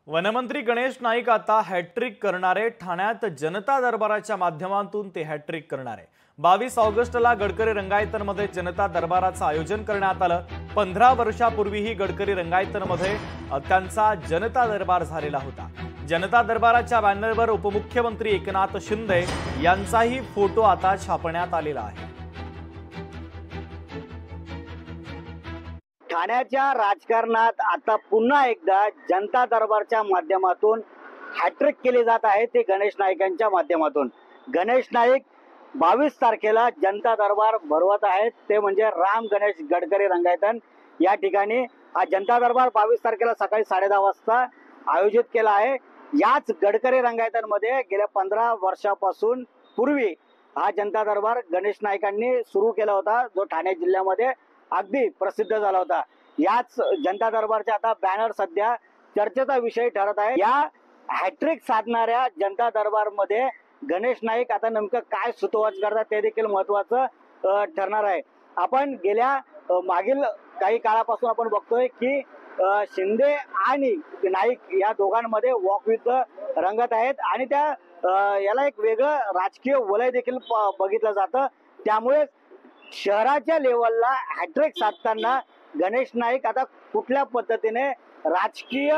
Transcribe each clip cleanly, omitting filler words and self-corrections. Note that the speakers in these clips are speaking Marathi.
वनमंत्री गणेश नाईक आता हॅट्रिक करणारे ठाण्यात जनता दरबाराच्या माध्यमातून ते हॅट्रिक करणार आहे। 22 ऑगस्टला गडकरी रंगायतनमध्ये जनता दरबाराचं आयोजन करण्यात आलं। 15 वर्षापूर्वीही गडकरी रंगायतनमध्ये त्यांचा जनता दरबार झालेला होता। जनता दरबाराच्या बॅनरवर उपमुख्यमंत्री एकनाथ शिंदे यांचाही फोटो आता छापण्यात आलेला आहे। ठाण्याच्या राजकारणात आता पुन्हा एकदा जनता दरबारच्या माध्यमातून हॅट्रिक केली जात आहे, ते गणेश नाईकांच्या माध्यमातून। गणेश नाईक 22 तारखेला जनता दरबार भरवत आहेत, ते म्हणजे राम गणेश गडकरी रंगायतन या ठिकाणी। हा जनता दरबार 22 तारखेला सकाळी 10:30 वाजता आयोजित केला आहे। याच गडकरी रंगायतनमध्ये गेल्या 15 वर्षापासून पूर्वी हा जनता दरबार गणेश नाईकांनी सुरू केला होता, जो ठाणे जिल्ह्यामध्ये अगदी प्रसिद्ध झाला होता। याच जनता दरबारचा आता बॅनर सध्या चर्चेचा विषय ठरत आहे। या हॅट्रिक साधणाऱ्या जनता दरबारमध्ये गणेश नाईक आता नेमकं काय सुतोवाच करतात ते देखील महत्त्वाचं ठरणार आहे। आपण गेल्या मागील काही काळापासून आपण बघतोय की शिंदे आणि नाईक या दोघांमध्ये वॉकयुद्ध रंगत आहेत आणि त्या याला एक वेगळं राजकीय वलय देखील बघितलं जातं। त्यामुळे शहराच्या लेवलला हॅट्रिक साधताना गणेश नाईक आता कुठल्या पद्धतीने राजकीय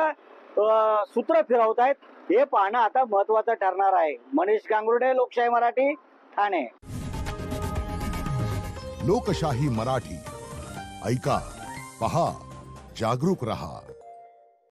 सूत्र फिरवत आहेत हे पाहणं आता महत्त्वाचं ठरणार आहे। मनीष गांगुर्डे, लोकशाही मराठी, ठाणे। लोकशाही मराठी ऐका, पहा, जागरूक रहा।